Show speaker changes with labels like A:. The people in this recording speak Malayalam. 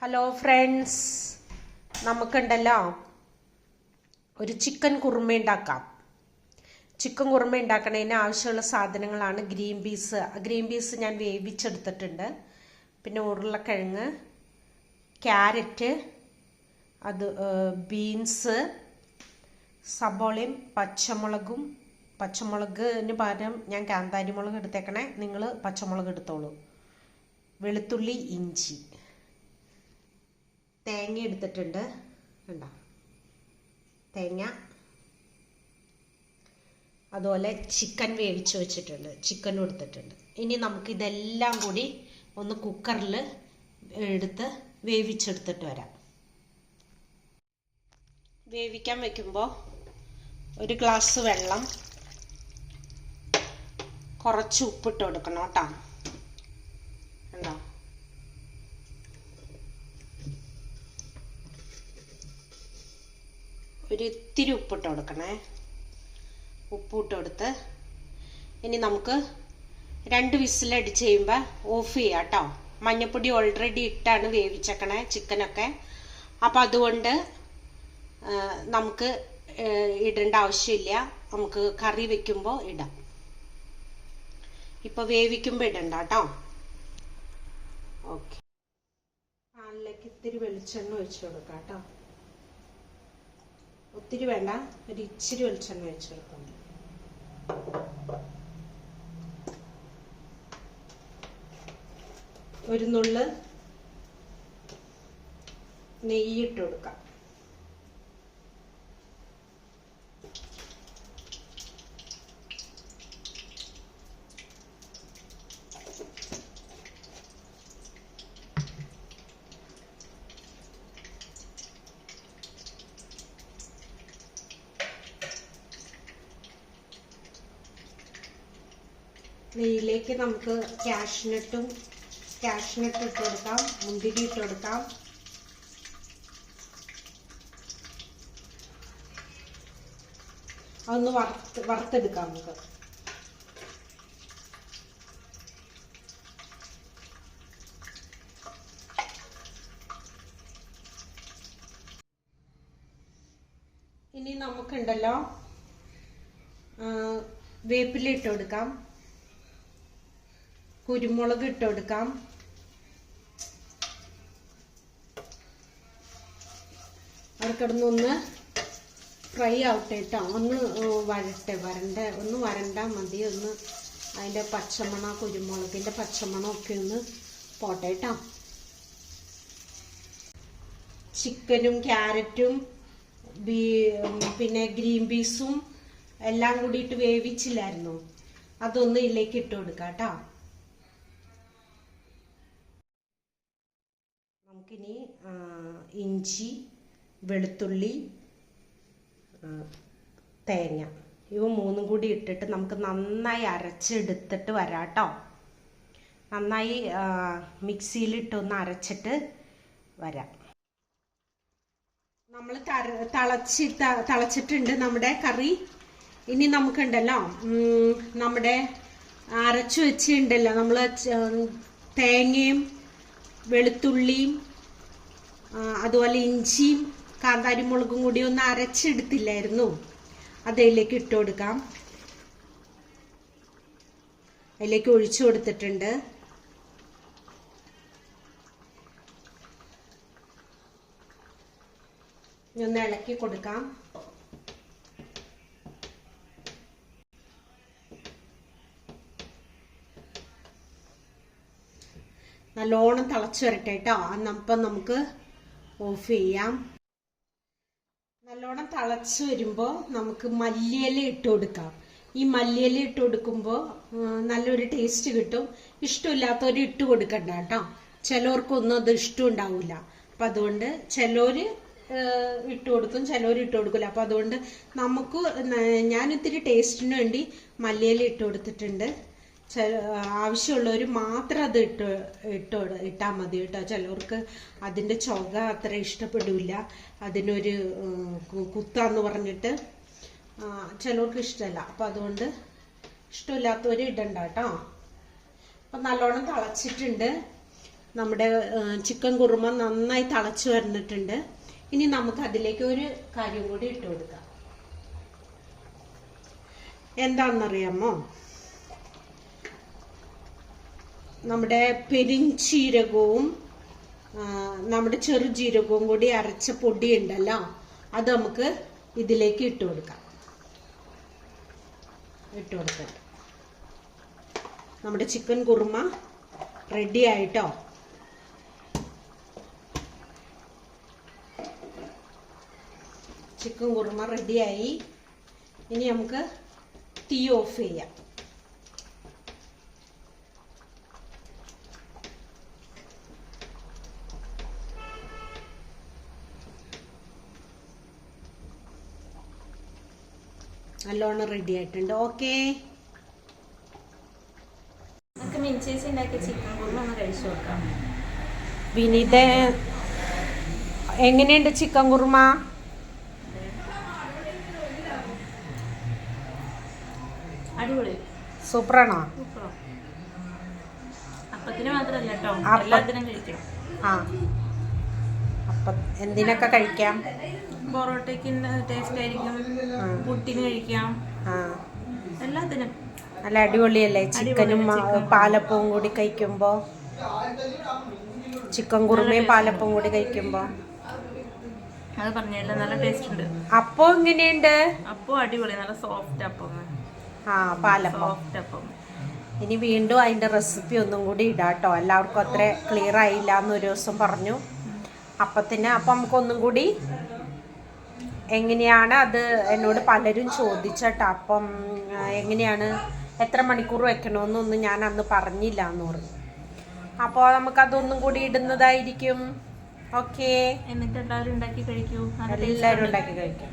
A: ഹലോ ഫ്രണ്ട്സ്, നമുക്കുണ്ടല്ലോ ഒരു ചിക്കൻ കുറുമ ഉണ്ടാക്കാം. ചിക്കൻ കുറുമ ഉണ്ടാക്കുന്നതിന് ആവശ്യമുള്ള സാധനങ്ങളാണ് ഗ്രീൻ പീസ് ഞാൻ വേവിച്ചെടുത്തിട്ടുണ്ട്. പിന്നെ ഉരുളക്കിഴങ്ങ്, ക്യാരറ്റ്, ബീൻസ്, സബോളയും പച്ചമുളകിന് പകരം ഞാൻ കാന്താരി മുളക് എടുത്തേക്കണേ, നിങ്ങൾ പച്ചമുളക് എടുത്തോളൂ. വെളുത്തുള്ളി, ഇഞ്ചി, തേങ്ങ എടുത്തിട്ടുണ്ട്. കണ്ടോ തേങ്ങ. അതുപോലെ ചിക്കൻ വേവിച്ച് വെച്ചിട്ടുണ്ട്, ചിക്കനും എടുത്തിട്ടുണ്ട്. ഇനി നമുക്ക് ഇതെല്ലാം കൂടി ഒന്ന് കുക്കറിൽ എടുത്ത് വേവിച്ചെടുത്തിട്ട് വരാം. വേവിക്കാൻ വെക്കുമ്പോൾ ഒരു ഗ്ലാസ് വെള്ളം, കുറച്ച് ഉപ്പിട്ട് കൊടുക്കണം കേട്ടോ. കണ്ടോ, ഒരു ഇത്തിരി ഉപ്പിട്ട് കൊടുക്കണേ. ഉപ്പിട്ട് കൊടുത്ത് ഇനി നമുക്ക് 2 വിസിലടിച്ച് കഴിയുമ്പോൾ ഓഫ് ചെയ്യാം കേട്ടോ. മഞ്ഞൾപ്പൊടി ഓൾറെഡി ഇട്ടാണ് വേവിച്ചേക്കണേ ചിക്കനൊക്കെ. അപ്പം അതുകൊണ്ട് നമുക്ക് ഇടേണ്ട ആവശ്യമില്ല, നമുക്ക് കറി വെക്കുമ്പോൾ ഇടാം. ഇപ്പം വേവിക്കുമ്പോൾ ഇടണ്ട കേട്ടോ. ഓക്കെ, പാനിലേക്ക് ഇത്തിരി വെളിച്ചെണ്ണ ഒഴിച്ചു കൊടുക്കാം കേട്ടോ. ഒത്തിരി വേണ്ട, ഒരു ഇച്ചിരി വെളിച്ചെണ്ണ ഒഴിച്ചു കൊടുക്കാം. ഒരു നുള്ള് നെയ്യിട്ട് കൊടുക്കാം. നെയ്യിലേക്ക് നമുക്ക് കാഷ്നട്ട് ഇട്ട് കൊടുക്കാം, മുന്തിരി ഇട്ട് കൊടുക്കാം. അതൊന്ന് വറുത്തെടുക്കാം നമുക്ക്. ഇനി നമുക്കുണ്ടല്ലോ വേപ്പില ഇട്ട് കൊടുക്കാം, കുരുമുളക് ഇട്ട് കൊടുക്കാം, അത് കിടന്നൊന്ന് ഫ്രൈ ആവട്ടെ കേട്ടോ. ഒന്ന് വരണ്ടാൽ മതി. ഒന്ന് അതിൻ്റെ പച്ചമണം, കുരുമുളകിൻ്റെ പച്ചമണമൊക്കെ ഒന്ന് പോട്ടെ കേട്ടോ. ചിക്കനും ക്യാരറ്റും പിന്നെ ഗ്രീൻ പീസും എല്ലാം കൂടിയിട്ട് വേവിച്ചില്ലായിരുന്നു, അതൊന്ന് ഇതിലേക്ക് ഇട്ട് കൊടുക്കാം കേട്ടോ. നമുക്കിനി ഇഞ്ചി, വെളുത്തുള്ളി, തേങ്ങ ഇവ 3 കൂടി ഇട്ടിട്ട് നമുക്ക് നന്നായി അരച്ചെടുത്തിട്ട് വരാം കേട്ടോ. നന്നായി മിക്സിയിലിട്ടൊന്ന് അരച്ചിട്ട് വരാം. നമ്മൾ തിളച്ചിട്ടുണ്ട് നമ്മുടെ കറി. ഇനി നമുക്കുണ്ടല്ലോ നമ്മുടെ അരച്ചു വെച്ചിട്ടുണ്ടല്ലോ നമ്മൾ തേങ്ങയും വെളുത്തുള്ളിയും അതുപോലെ ഇഞ്ചിയും കാന്താരി മുളകും കൂടി ഒന്ന് അരച്ചെടുത്തില്ലായിരുന്നു, അതിലേക്ക് ഇട്ട് കൊടുക്കാം. അതിലേക്ക് ഒഴിച്ചു കൊടുത്തിട്ടുണ്ട്. ഒന്ന് ഇളക്കി കൊടുക്കാം. നല്ലോണം തിളച്ചു വരട്ടെ കേട്ടോ. അപ്പം നമുക്ക് ഓഫ് ചെയ്യാം. നല്ലോണം തിളച്ച് വരുമ്പോൾ നമുക്ക് മല്ലിയില ഇട്ട് കൊടുക്കാം. ഈ മല്ലിയില ഇട്ട് കൊടുക്കുമ്പോൾ നല്ലൊരു ടേസ്റ്റ് കിട്ടും. ഇഷ്ടമില്ലാത്തവർ ഇട്ട് കൊടുക്കണ്ട കേട്ടോ. ചിലവർക്കൊന്നും അത് ഇഷ്ടം ഉണ്ടാവില്ല. അപ്പം അതുകൊണ്ട് ചിലവർ ഇട്ട് കൊടുക്കും, ചിലവർ ഇട്ട് കൊടുക്കില്ല. അപ്പം അതുകൊണ്ട് ഞാനിത്തിരി ടേസ്റ്റിന് വേണ്ടി മല്ലിയില ഇട്ട് കൊടുത്തിട്ടുണ്ട്. ആവശ്യമുള്ളവർ മാത്രം അത് ഇട്ടാൽ മതി കേട്ടോ. ചിലവർക്ക് അതിൻ്റെ ചുക അത്ര ഇഷ്ടപ്പെടില്ല, അതിനൊരു കുത്താന്ന് പറഞ്ഞിട്ട് ചിലവർക്ക് ഇഷ്ടമല്ല. അപ്പം അതുകൊണ്ട് ഇഷ്ടമില്ലാത്തവർ ഇടണ്ട കേട്ടോ. അപ്പം നല്ലോണം തിളച്ചിട്ടുണ്ട്. നമ്മുടെ ചിക്കൻ കുറുമ നന്നായി തിളച്ചു വന്നിട്ടുണ്ട്. ഇനി നമുക്ക് അതിലേക്ക് ഒരു കാര്യം കൂടി ഇട്ട് കൊടുക്കാം. എന്താണെന്നറിയാമോ? നമ്മുടെ പെരിഞ്ചീരകവും നമ്മുടെ ചെറുജീരകവും കൂടി അരച്ച പൊടി ഉണ്ടല്ലോ, അത് നമുക്ക് ഇതിലേക്ക് ഇട്ട് കൊടുക്കാം. നമ്മുടെ ചിക്കൻ കുറുമ റെഡി ആയിട്ടോ. ചിക്കൻ കുറുമ റെഡിയായി. ഇനി നമുക്ക് തീ ഓഫ് ചെയ്യാം. നല്ലോണം റെഡി ആയിട്ടുണ്ട്. ഓക്കെ,
B: നമുക്ക് മിനിച്ചേച്ചി ഉണ്ടാക്കിയ ചിക്കൻ കുറുമ ഒന്ന് കഴിച്ചു നോക്കാം.
A: വിനീത, എങ്ങനെയുണ്ട് ചിക്കൻ കുറുമ?
B: അടിപൊളി,
A: സൂപ്പറാണോ?
B: അപ്പത്തിന് മാത്രമല്ല കേട്ടോ, എല്ലാത്തിനും കഴിക്കാം.
A: ആ, അപ്പം എന്തിനൊക്കെ കഴിക്കാം?
B: പൊറോട്ടയ്ക്ക് ടേസ്റ്റ് ആയിരിക്കും, പുട്ടിന് കഴിക്കാം, എല്ലാത്തിനും.
A: നല്ല അടിപൊളിയല്ലേ? ചിക്കനും പാലപ്പവും കൂടി കഴിക്കുമ്പോൾ, ചിക്കൻ കുറുമയും പാലപ്പവും കൂടി കഴിക്കുമ്പോൾ
B: അത് പറഞ്ഞല്ലോ, നല്ല ടേസ്റ്റ് ഉണ്ട്.
A: അപ്പോ എങ്ങനെയുണ്ട്?
B: അപ്പോ അടിപൊളി, നല്ല സോഫ്റ്റ് അപ്പം.
A: പാലപ്പം
B: സോഫ്റ്റ് അപ്പം.
A: ഇനി വീണ്ടും അതിൻ്റെ റെസിപ്പി ഒന്നും കൂടി ഇടാട്ടോ. എല്ലാവർക്കും അത്ര ക്ലിയർ ആയില്ല എന്നൊരു ദിവസം പറഞ്ഞു അപ്പത്തിന്. അപ്പം നമുക്കൊന്നും കൂടി എങ്ങനെയാണ് അത് എന്നോട് പലരും ചോദിച്ചട്ടോ. അപ്പം എങ്ങനെയാണ്, എത്ര മണിക്കൂർ വെക്കണമെന്നൊന്നും ഞാൻ അന്ന് പറഞ്ഞില്ല എന്ന് പറഞ്ഞു. അപ്പോൾ നമുക്കതൊന്നും കൂടി ഇടുന്നതായിരിക്കും. ഓക്കെ,
B: എന്നിട്ട് എല്ലാവരും ഉണ്ടാക്കി കഴിക്കൂ.
A: എല്ലാവരും ഉണ്ടാക്കി കഴിക്കും.